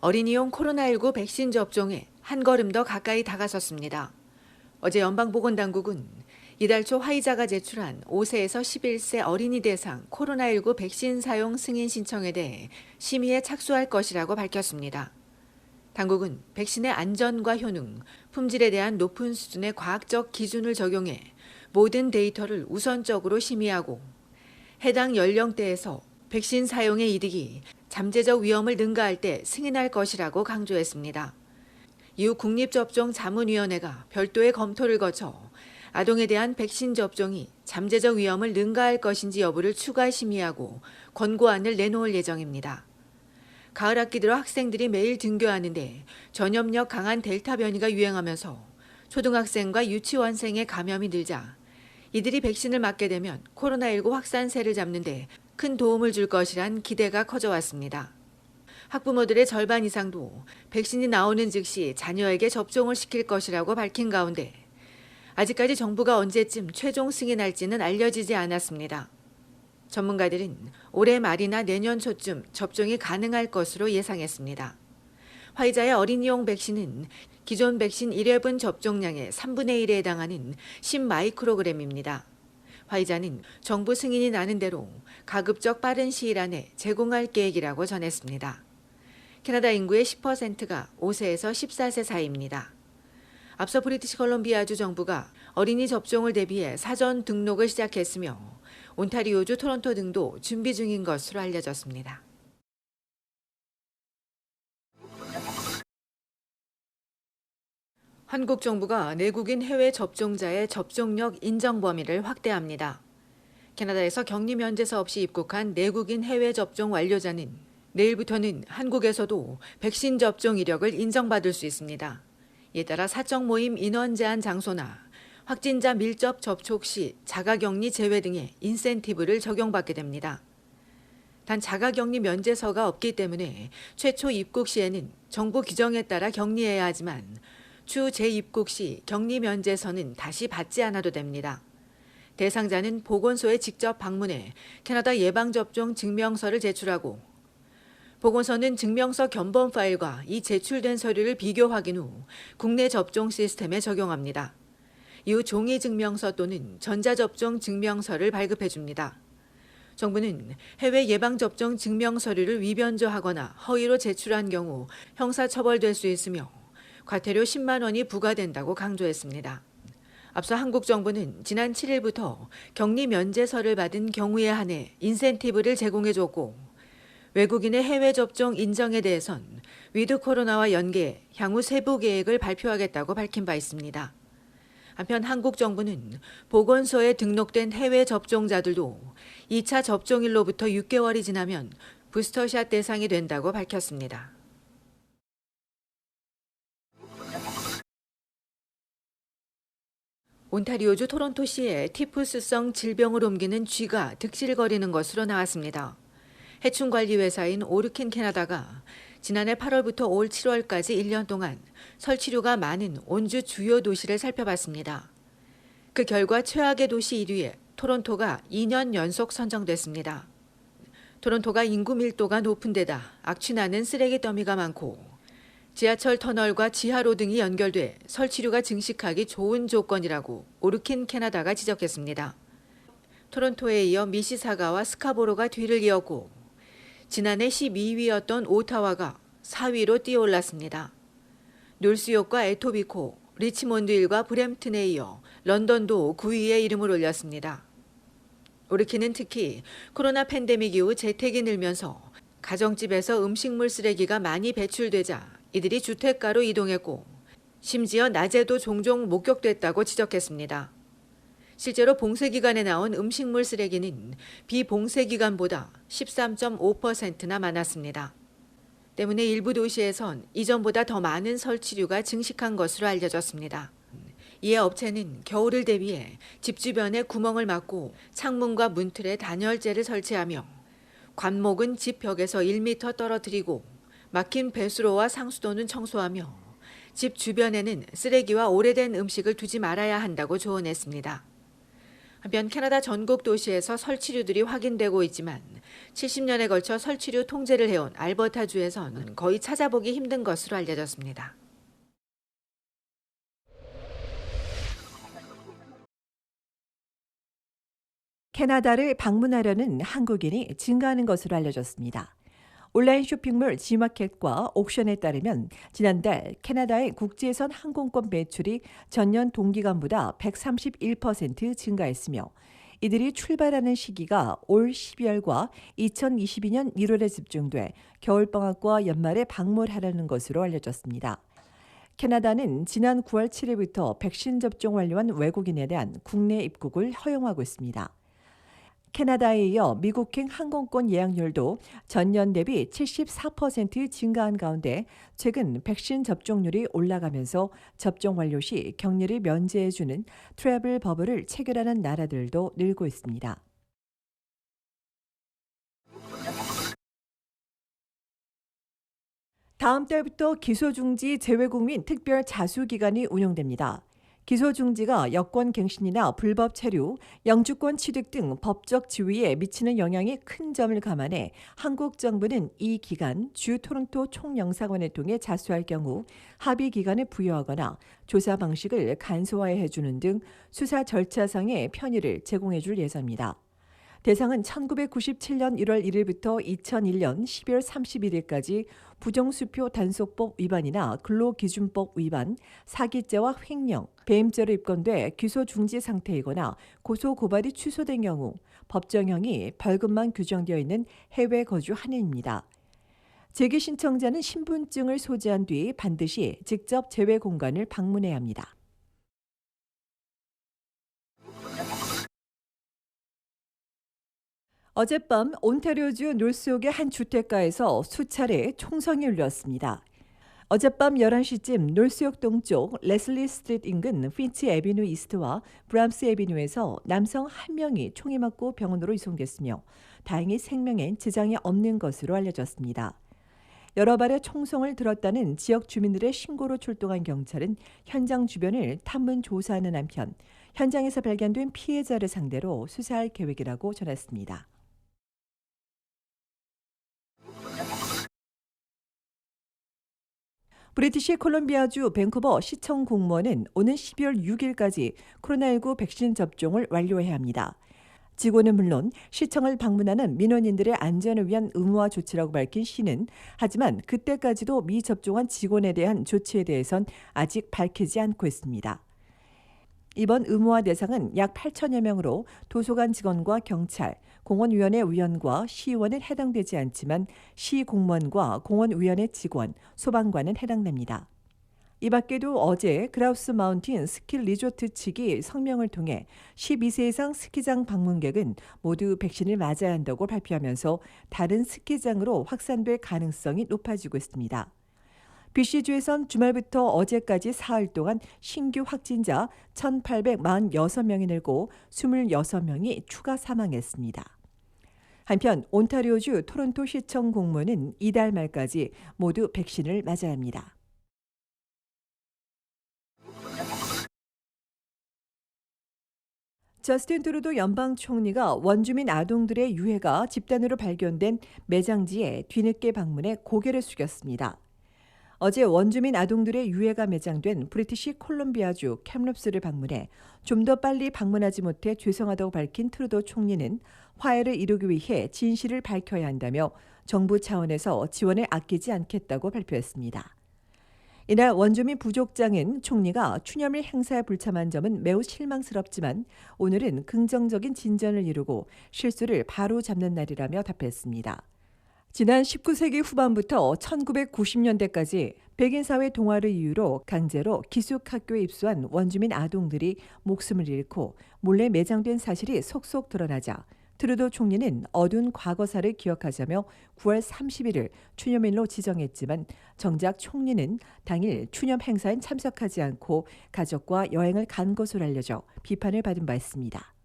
어린이용 코로나19 백신 접종에 한 걸음 더 가까이 다가섰습니다. 어제 연방보건당국은 이달 초 화이자가 제출한 5세에서 11세 어린이 대상 코로나19 백신 사용 승인 신청에 대해 심의에 착수할 것이라고 밝혔습니다. 당국은 백신의 안전과 효능, 품질에 대한 높은 수준의 과학적 기준을 적용해 모든 데이터를 우선적으로 심의하고 해당 연령대에서 백신 사용의 이득이 잠재적 위험을 능가할 때 승인할 것이라고 강조했습니다. 이후 국립접종자문위원회가 별도의 검토를 거쳐 아동에 대한 백신 접종이 잠재적 위험을 능가할 것인지 여부를 추가 심의하고 권고안을 내놓을 예정입니다. 가을 학기 들어 학생들이 매일 등교하는데 전염력 강한 델타 변이가 유행하면서 초등학생과 유치원생의 감염이 늘자 이들이 백신을 맞게 되면 코로나19 확산세를 잡는 데 큰 도움을 줄 것이란 기대가 커져왔습니다. 학부모들의 절반 이상도 백신이 나오는 즉시 자녀에게 접종을 시킬 것이라고 밝힌 가운데 아직까지 정부가 언제쯤 최종 승인할지는 알려지지 않았습니다. 전문가들은 올해 말이나 내년 초쯤 접종이 가능할 것으로 예상했습니다. 화이자의 어린이용 백신은 기존 백신 1회분 접종량의 3분의 1에 해당하는 10마이크로그램입니다. 화이자는 정부 승인이 나는 대로 가급적 빠른 시일 안에 제공할 계획이라고 전했습니다. 캐나다 인구의 10%가 5세에서 14세 사이입니다. 앞서 브리티시 컬럼비아주 정부가 어린이 접종을 대비해 사전 등록을 시작했으며 온타리오주 토론토 등도 준비 중인 것으로 알려졌습니다. 한국 정부가 내국인 해외 접종자의 접종력 인정 범위를 확대합니다. 캐나다에서 격리 면제서 없이 입국한 내국인 해외 접종 완료자는 내일부터는 한국에서도 백신 접종 이력을 인정받을 수 있습니다. 이에 따라 사적 모임 인원 제한 장소나 확진자 밀접 접촉 시 자가격리 제외 등의 인센티브를 적용받게 됩니다. 단 자가격리 면제서가 없기 때문에 최초 입국 시에는 정부 규정에 따라 격리해야 하지만 추 재입국 시 격리 면제서는 다시 받지 않아도 됩니다. 대상자는 보건소에 직접 방문해 캐나다 예방접종 증명서를 제출하고 보건소는 증명서 견본 파일과 이 제출된 서류를 비교 확인 후 국내 접종 시스템에 적용합니다. 이후 종이 증명서 또는 전자접종 증명서를 발급해 줍니다. 정부는 해외 예방접종 증명서류를 위변조하거나 허위로 제출한 경우 형사처벌될 수 있으며 과태료 10만 원이 부과된다고 강조했습니다. 앞서 한국 정부는 지난 7일부터 격리 면제서를 받은 경우에 한해 인센티브를 제공해 줬고 외국인의 해외 접종 인정에 대해선 위드 코로나와 연계 향후 세부 계획을 발표하겠다고 밝힌 바 있습니다. 한편 한국 정부는 보건소에 등록된 해외 접종자들도 2차 접종일로부터 6개월이 지나면 부스터샷 대상이 된다고 밝혔습니다. 온타리오주 토론토시에 티푸스성 질병을 옮기는 쥐가 득실거리는 것으로 나왔습니다. 해충관리회사인 오르킨 캐나다가 지난해 8월부터 올 7월까지 1년 동안 설치류가 많은 온주 주요 도시를 살펴봤습니다. 그 결과 최악의 도시 1위에 토론토가 2년 연속 선정됐습니다. 토론토가 인구 밀도가 높은 데다 악취나는 쓰레기 더미가 많고 지하철 터널과 지하로 등이 연결돼 설치류가 증식하기 좋은 조건이라고 오르킨 캐나다가 지적했습니다. 토론토에 이어 미시사가와 스카보로가 뒤를 이었고 지난해 12위였던 오타와가 4위로 뛰어올랐습니다. 놀스욕과 에토비코, 리치몬드일과 브램튼에 이어 런던도 9위에 이름을 올렸습니다. 오르킨은 특히 코로나 팬데믹 이후 재택이 늘면서 가정집에서 음식물 쓰레기가 많이 배출되자 이들이 주택가로 이동했고 심지어 낮에도 종종 목격됐다고 지적했습니다. 실제로 봉쇄기간에 나온 음식물 쓰레기는 비봉쇄기간보다 13.5%나 많았습니다. 때문에 일부 도시에선 이전보다 더 많은 설치류가 증식한 것으로 알려졌습니다. 이에 업체는 겨울을 대비해 집 주변에 구멍을 막고 창문과 문틀에 단열재를 설치하며 관목은 집 벽에서 1m 떨어뜨리고 막힌 배수로와 상수도는 청소하며 집 주변에는 쓰레기와 오래된 음식을 두지 말아야 한다고 조언했습니다. 한편 캐나다 전국 도시에서 설치류들이 확인되고 있지만 70년에 걸쳐 설치류 통제를 해온 알버타주에선 거의 찾아보기 힘든 것으로 알려졌습니다. 캐나다를 방문하려는 한국인이 증가하는 것으로 알려졌습니다. 온라인 쇼핑몰 G마켓과 옥션에 따르면 지난달 캐나다의 국제선 항공권 매출이 전년 동기간보다 131% 증가했으며 이들이 출발하는 시기가 올 12월과 2022년 1월에 집중돼 겨울방학과 연말에 방문하려는 것으로 알려졌습니다. 캐나다는 지난 9월 7일부터 백신 접종 완료한 외국인에 대한 국내 입국을 허용하고 있습니다. 캐나다에 이어 미국행 항공권 예약률도 전년 대비 74% 증가한 가운데 최근 백신 접종률이 올라가면서 접종 완료 시 격리를 면제해주는 트래블 버블을 체결하는 나라들도 늘고 있습니다. 다음 달부터 기소중지 재외국민 특별 자수기간이 운영됩니다. 기소중지가 여권갱신이나 불법 체류, 영주권 취득 등 법적 지위에 미치는 영향이 큰 점을 감안해 한국 정부는 이 기간 주 토론토 총영사관을 통해 자수할 경우 합의 기간을 부여하거나 조사 방식을 간소화해 주는 등 수사 절차상의 편의를 제공해 줄 예정입니다. 대상은 1997년 1월 1일부터 2001년 12월 31일까지 부정수표 단속법 위반이나 근로기준법 위반, 사기죄와 횡령, 배임죄로 입건돼 기소 중지 상태이거나 고소 고발이 취소된 경우 법정형이 벌금만 규정되어 있는 해외 거주 한인입니다. 재기 신청자는 신분증을 소지한 뒤 반드시 직접 재외 공간을 방문해야 합니다. 어젯밤 온타리오주 놀스옥의 한 주택가에서 수차례 총성이 울렸습니다. 어젯밤 11시쯤 놀스옥 동쪽 레슬리 스트리트 인근 핀치 애비뉴 이스트와 브람스 애비뉴에서 남성 한 명이 총이 맞고 병원으로 이송됐으며 다행히 생명엔 지장이 없는 것으로 알려졌습니다. 여러 발의 총성을 들었다는 지역 주민들의 신고로 출동한 경찰은 현장 주변을 탐문 조사하는 한편 현장에서 발견된 피해자를 상대로 수사할 계획이라고 전했습니다. 브리티시 콜롬비아주 밴쿠버 시청 공무원은 오는 12월 6일까지 코로나19 백신 접종을 완료해야 합니다. 직원은 물론 시청을 방문하는 민원인들의 안전을 위한 의무화 조치라고 밝힌 시는 하지만 그때까지도 미접종한 직원에 대한 조치에 대해선 아직 밝히지 않고 있습니다. 이번 의무화 대상은 약 8천여 명으로 도서관 직원과 경찰, 공원위원회 위원과 시의원은 해당되지 않지만 시 공무원과 공원위원회 직원, 소방관은 해당됩니다. 이 밖에도 어제 그라우스 마운틴 스키 리조트 측이 성명을 통해 12세 이상 스키장 방문객은 모두 백신을 맞아야 한다고 발표하면서 다른 스키장으로 확산될 가능성이 높아지고 있습니다. BC주에선 주말부터 어제까지 사흘 동안 신규 확진자 1,846명이 늘고 26명이 추가 사망했습니다. 한편 온타리오주 토론토 시청 공무원은 이달 말까지 모두 백신을 맞아야 합니다. 저스틴 트루도 연방 총리가 원주민 아동들의 유해가 집단으로 발견된 매장지에 뒤늦게 방문해 고개를 숙였습니다. 어제 원주민 아동들의 유해가 매장된 브리티시 콜롬비아주 캡롭스를 방문해 좀 더 빨리 방문하지 못해 죄송하다고 밝힌 트루도 총리는 화해를 이루기 위해 진실을 밝혀야 한다며 정부 차원에서 지원을 아끼지 않겠다고 발표했습니다. 이날 원주민 부족장은 총리가 추념일 행사에 불참한 점은 매우 실망스럽지만 오늘은 긍정적인 진전을 이루고 실수를 바로 잡는 날이라며 답했습니다. 지난 19세기 후반부터 1990년대까지 백인 사회 동화를 이유로 강제로 기숙학교에 입소한 원주민 아동들이 목숨을 잃고 몰래 매장된 사실이 속속 드러나자 트루도 총리는 어두운 과거사를 기억하자며 9월 31일 추념일로 지정했지만 정작 총리는 당일 추념 행사엔 참석하지 않고 가족과 여행을 간 것으로 알려져 비판을 받은 바 있습니다.